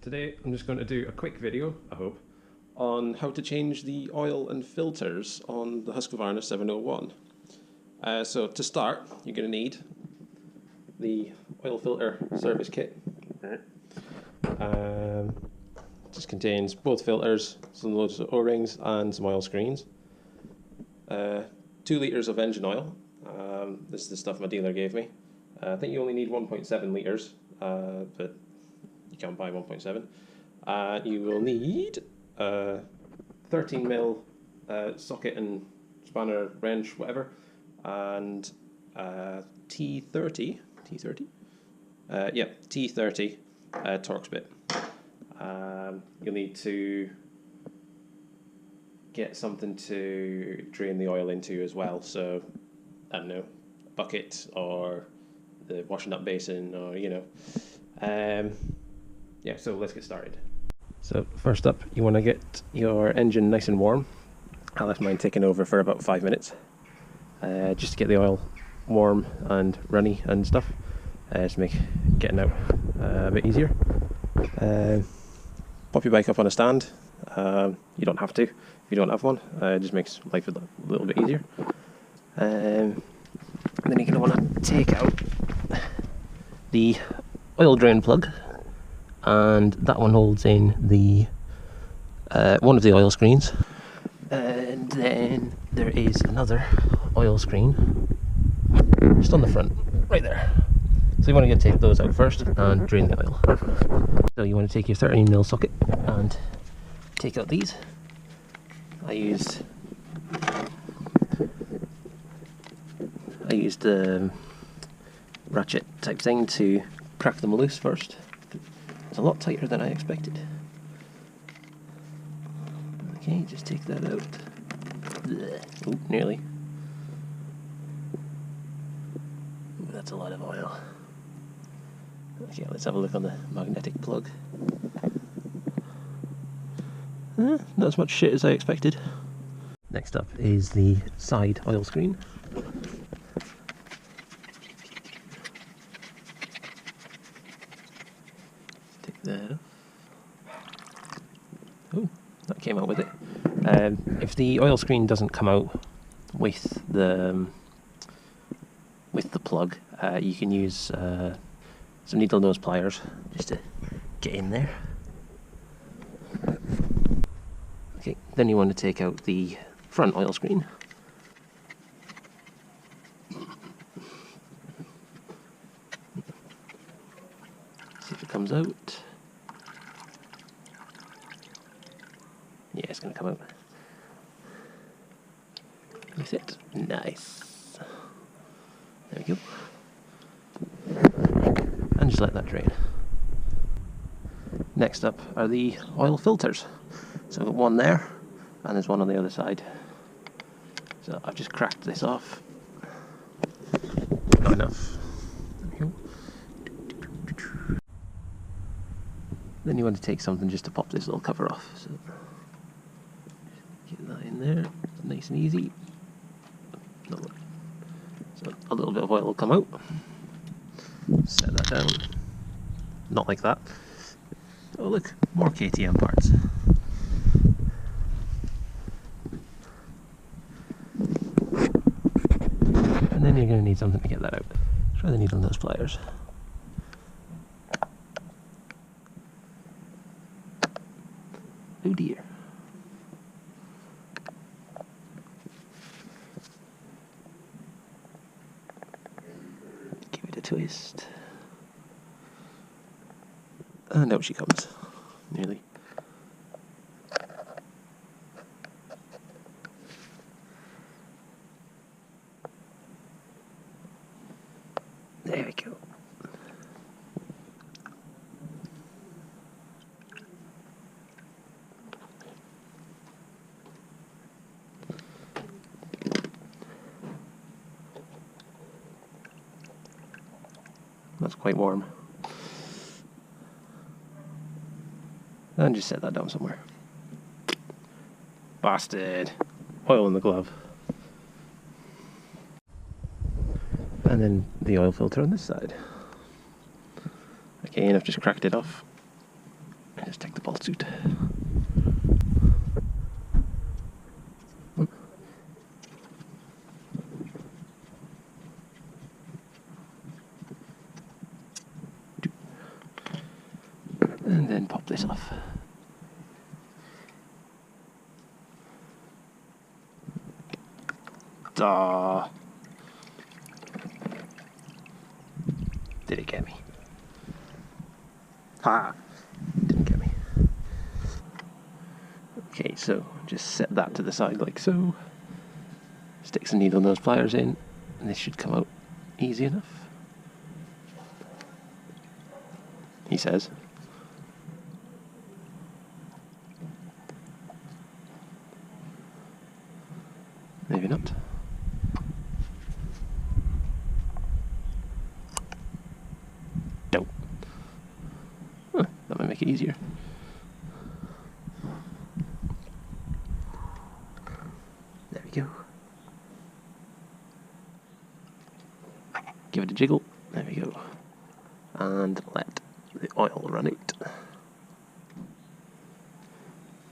Today I'm just going to do a quick video, I hope, on how to change the oil and filters on the Husqvarna 701. So to start, you're going to need the oil filter service kit. Just contains both filters, some loads of O-rings and some oil screens. 2 litres of engine oil. This is the stuff my dealer gave me. I think you only need 1.7 litres, but you can't buy 1.7. You will need 13mm socket and spanner wrench, whatever, and T30 Torx bit. You'll need to get something to drain the oil into as well, so I don't know, a bucket or the washing up basin, or yeah, so let's get started. So first up, you want to get your engine nice and warm. I left mine ticking over for about 5 minutes, just to get the oil warm and runny and stuff, to make getting out a bit easier. Pop your bike up on a stand. You don't have to if you don't have one. It just makes life a little bit easier. And then you're going to want to take out the oil drain plug, and that one holds in the one of the oil screens, and then there is another oil screen just on the front right there. So you want to take those out first and drain the oil. So you want to take your 13mm socket and take out these. I used the ratchet type thing to crack them loose first. It's a lot tighter than I expected. Okay, just take that out. Oh, nearly. Ooh, that's a lot of oil. Okay, let's have a look on the magnetic plug. Not as much shit as I expected. Next up is the side oil screen. Take that off. Oh, that came out with it. If the oil screen doesn't come out with the plug, you can use some needle nose pliers just to get in there. Okay, then you want to take out the front oil screen. See if it comes out. Yeah, it's going to come out. With it. Nice. There we go. And just let that drain. Next up are the oil filters. So I've got one there, and there's one on the other side. So I've just cracked this off. Not enough. There we go. Then you want to take something just to pop this little cover off. So get that in there, nice and easy. So a little bit of oil will come out. Set that down. Not like that. Oh look, more KTM parts. And then you're going to need something to get that out. Try the needle nose pliers. Oh dear. Give it a twist. And out she comes. Nearly. There we go. That's quite warm. And just set that down somewhere. Bastard. Oil in the glove. And then the oil filter on this side. Again, I've just cracked it off. football suit. And then pop this off. Duh. Did it get me? Ha! Didn't get me. Okay, so just set that to the side like so. Stick some needle nose pliers in, and this should come out easy enough. He says. Maybe not. Don't. Huh, that might make it easier. There we go. Give it a jiggle. There we go. And let the oil run out.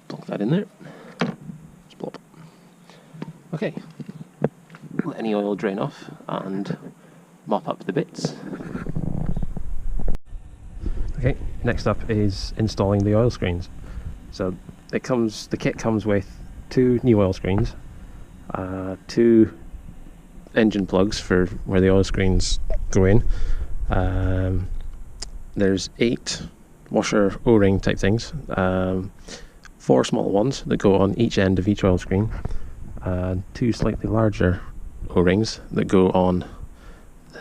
Plonk that in there. Splop. Okay. Let any oil drain off and mop up the bits. Okay, next up is installing the oil screens. So the kit comes with 2 new oil screens, 2 engine plugs for where the oil screens go in. There's 8 washer O-ring type things, 4 small ones that go on each end of each oil screen, 2 slightly larger O-rings that go on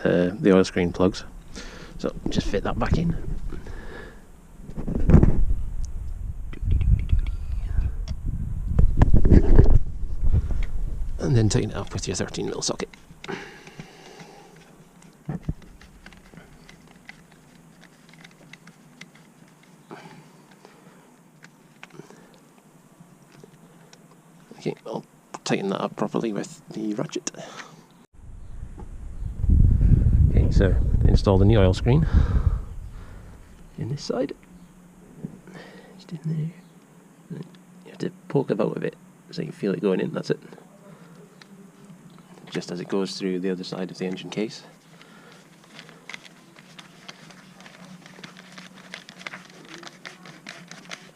the oil screen plugs. So just fit that back in. And then tighten it up with your 13mm socket. Okay, I'll tighten that up properly with the ratchet. Okay, so install the new oil screen in this side. Just in there. You have to poke about a bit so you feel it going in, that's it. Just as it goes through the other side of the engine case.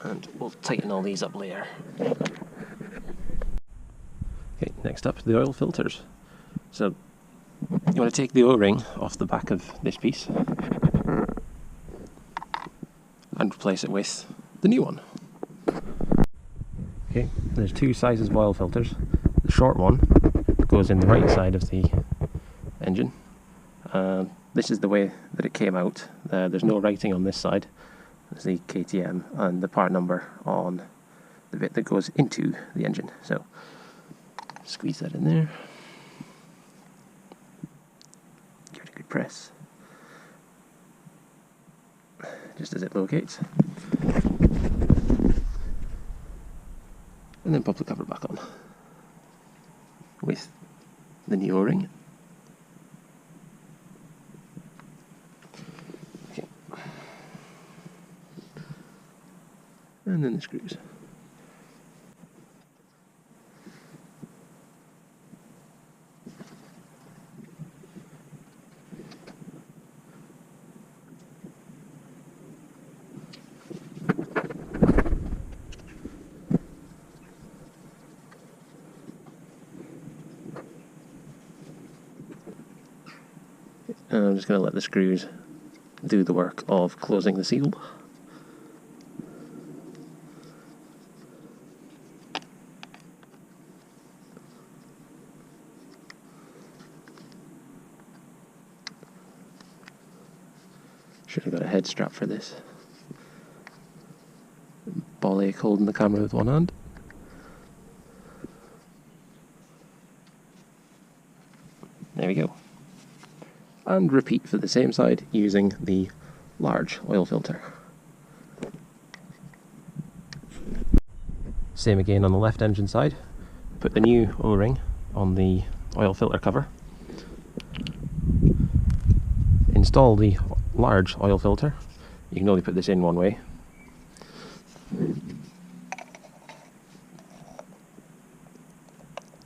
And we'll tighten all these up later. Okay, next up, the oil filters. So you want to take the O-ring off the back of this piece and replace it with the new one. Okay, there's 2 sizes of oil filters. The short one goes in the right side of the engine. This is the way that it came out. There's no writing on this side. There's the KTM and the part number on the bit that goes into the engine. So squeeze that in there. Give it a good press. Just as it locates. And then pop the cover back on with the new O-ring. Okay. And then the screws. And I'm just going to let the screws do the work of closing the seal. Should have got a head strap for this. Ball ache holding the camera with one hand. There we go. And repeat for the same side using the large oil filter. Same again on the left engine side. Put the new O-ring on the oil filter cover. Install the large oil filter. You can only put this in one way.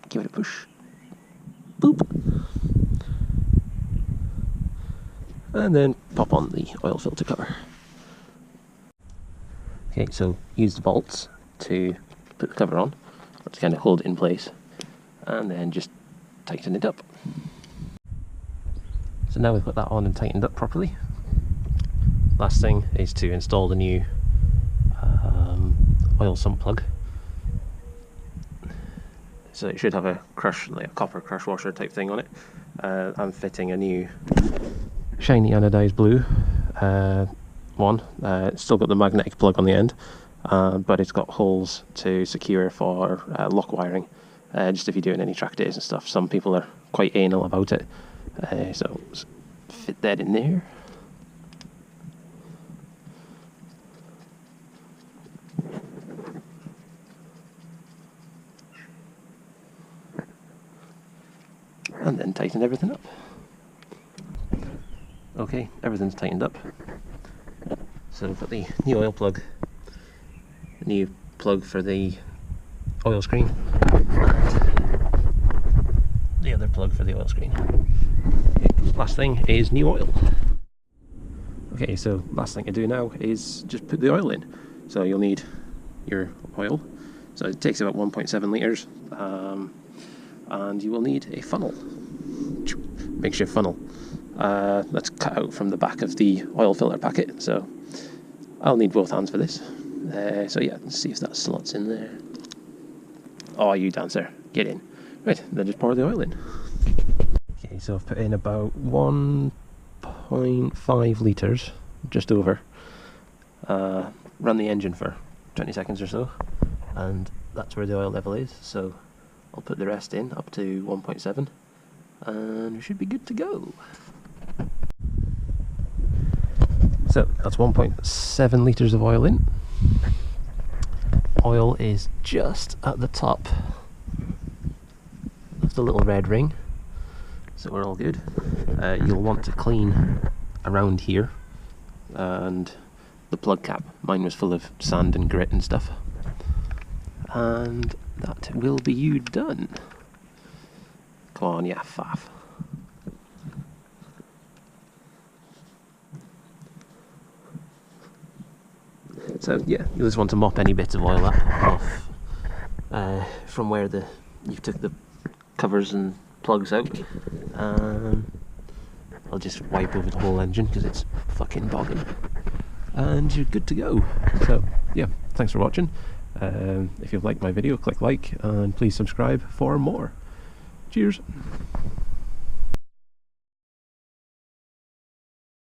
Give it a push. Boop. And then pop on the oil filter cover. Okay, so use the bolts to put the cover on, or to kind of hold it in place, and then just tighten it up. So now we've got that on and tightened up properly. Last thing is to install the new oil sump plug. So it should have a crush, like a copper crush washer type thing on it. I'm fitting a new shiny anodized blue one. It's still got the magnetic plug on the end, but it's got holes to secure for lock wiring, just if you're doing any track days and stuff. Some people are quite anal about it, so fit that in there. And then tighten everything up. Okay, everything's tightened up. So we've got the new oil plug, the new plug for the oil screen, and the other plug for the oil screen. Okay, last thing is new oil. Okay, so last thing to do now is just put the oil in. So you'll need your oil. So it takes about 1.7 litres. And you will need a funnel, makeshift funnel. That's cut out from the back of the oil filter packet, so I'll need both hands for this. So yeah, let's see if that slots in there. Oh, you dancer, get in. Right, then just pour the oil in. Okay, so I've put in about 1.5 litres, just over. Run the engine for 20 seconds or so, and that's where the oil level is. So I'll put the rest in up to 1.7 and we should be good to go. So that's 1.7 litres of oil in. Oil is just at the top of the little red ring, so we're all good. You'll want to clean around here and the plug cap. Mine was full of sand and grit and stuff. And that will be you done. Come on, yeah, faff. So yeah, you just want to mop any bits of oil off from where you've took the covers and plugs out. I'll just wipe over the whole engine because it's fucking bogging. And you're good to go. So yeah, thanks for watching. If you've liked my video, click like and please subscribe for more. Cheers.